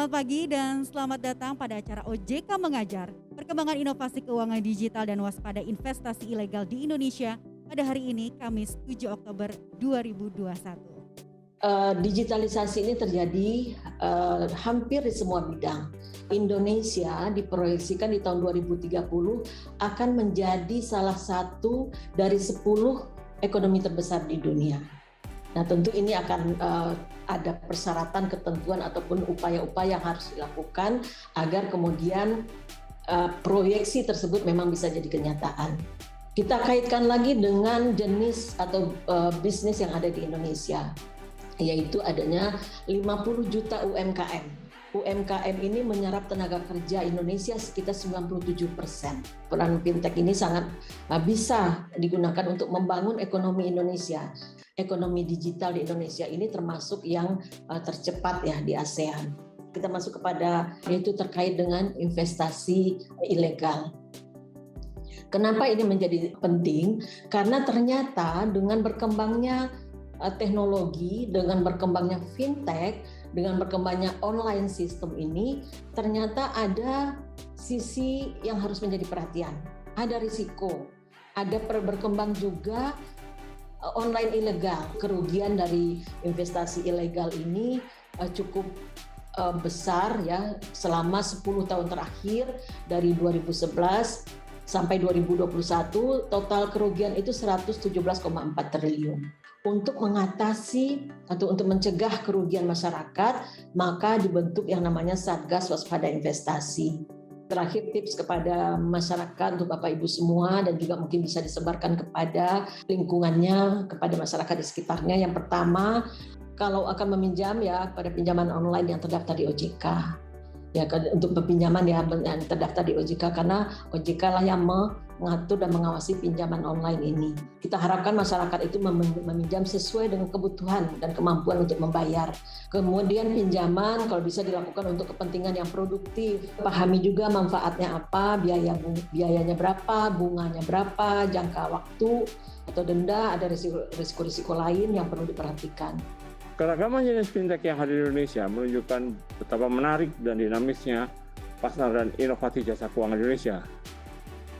Selamat pagi dan selamat datang pada acara OJK Mengajar, perkembangan inovasi keuangan digital dan waspada investasi ilegal di Indonesia pada hari ini, Kamis 7 Oktober 2021. Digitalisasi ini terjadi hampir di semua bidang. Indonesia diproyeksikan di tahun 2030 akan menjadi salah satu dari 10 ekonomi terbesar di dunia. Nah, tentu ini akan ada persyaratan, ketentuan ataupun upaya-upaya yang harus dilakukan agar kemudian proyeksi tersebut memang bisa jadi kenyataan. Kita kaitkan lagi dengan jenis atau bisnis yang ada di Indonesia, yaitu adanya 50 juta UMKM. UMKM ini menyerap tenaga kerja Indonesia sekitar 97%. Peran fintech ini sangat bisa digunakan untuk membangun ekonomi Indonesia. Ekonomi digital di Indonesia ini termasuk yang tercepat ya di ASEAN. Kita masuk kepada yaitu terkait dengan investasi ilegal. Kenapa ini menjadi penting? Karena ternyata dengan berkembangnya teknologi, dengan berkembangnya fintech, dengan berkembangnya online system ini, ternyata ada sisi yang harus menjadi perhatian. Ada risiko, ada berkembang juga online ilegal. Kerugian dari investasi ilegal ini cukup besar ya, selama 10 tahun terakhir dari 2011 sampai 2021 total kerugian itu 117,4 triliun. Untuk mengatasi atau untuk mencegah kerugian masyarakat, maka dibentuk yang namanya Satgas Waspada Investasi. Terakhir tips kepada masyarakat untuk Bapak Ibu semua dan juga mungkin bisa disebarkan kepada lingkungannya, kepada masyarakat di sekitarnya. Yang pertama, kalau akan meminjam ya pada pinjaman online yang terdaftar di OJK. Ya, untuk pinjaman yang terdaftar di OJK, karena OJK lah yang mengatur dan mengawasi pinjaman online ini. Kita harapkan masyarakat itu meminjam sesuai dengan kebutuhan dan kemampuan untuk membayar. Kemudian pinjaman kalau bisa dilakukan untuk kepentingan yang produktif. Pahami juga manfaatnya apa, biayanya berapa, bunganya berapa, jangka waktu atau denda, ada risiko-risiko lain yang perlu diperhatikan. Keragaman jenis fintech yang hadir di Indonesia menunjukkan betapa menarik dan dinamisnya pasar dan inovasi jasa keuangan Indonesia.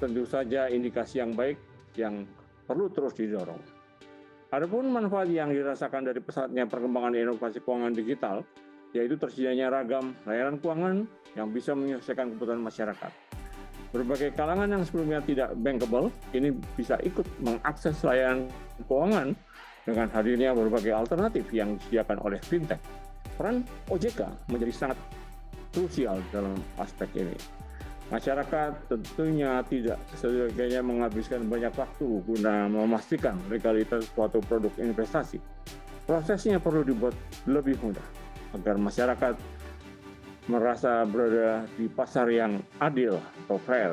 Tentu saja indikasi yang baik yang perlu terus didorong. Adapun manfaat yang dirasakan dari pesatnya perkembangan inovasi keuangan digital, yaitu tersedianya ragam layanan keuangan yang bisa menyelesaikan kebutuhan masyarakat. Berbagai kalangan yang sebelumnya tidak bankable, ini bisa ikut mengakses layanan keuangan dengan hadirnya berbagai alternatif yang disediakan oleh fintech. Peran OJK menjadi sangat krusial dalam aspek ini. Masyarakat tentunya tidak sebaiknya menghabiskan banyak waktu guna memastikan legalitas suatu produk investasi. Prosesnya perlu dibuat lebih mudah agar masyarakat merasa berada di pasar yang adil atau fair.